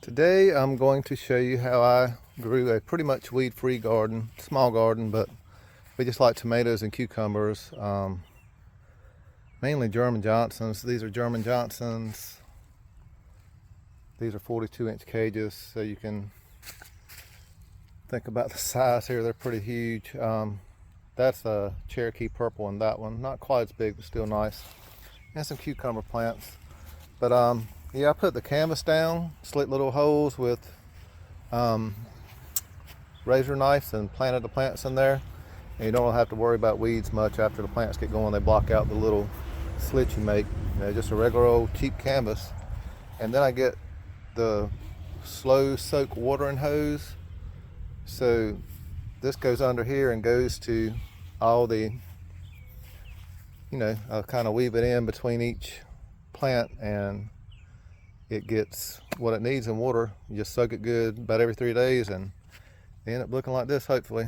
Today I'm going to show you how I grew a pretty much weed-free garden, small garden, but we just like tomatoes and cucumbers, mainly German Johnsons. These are German Johnsons. These are 42-inch cages, so you can think about the size here. They're pretty huge. That's a Cherokee purple in that one. Not quite as big, but still nice. And some cucumber plants. But yeah, I put the canvas down, slit little holes with razor knives and planted the plants in there. And you don't have to worry about weeds much after the plants get going. They block out the little slits you make. Just a regular old cheap canvas. And then I get the slow soak watering hose. So this goes under here and goes to all the, I'll kind of weave it in between each plant, and it gets what it needs in water. You just soak it good about every 3 days, and they end up looking like this, hopefully.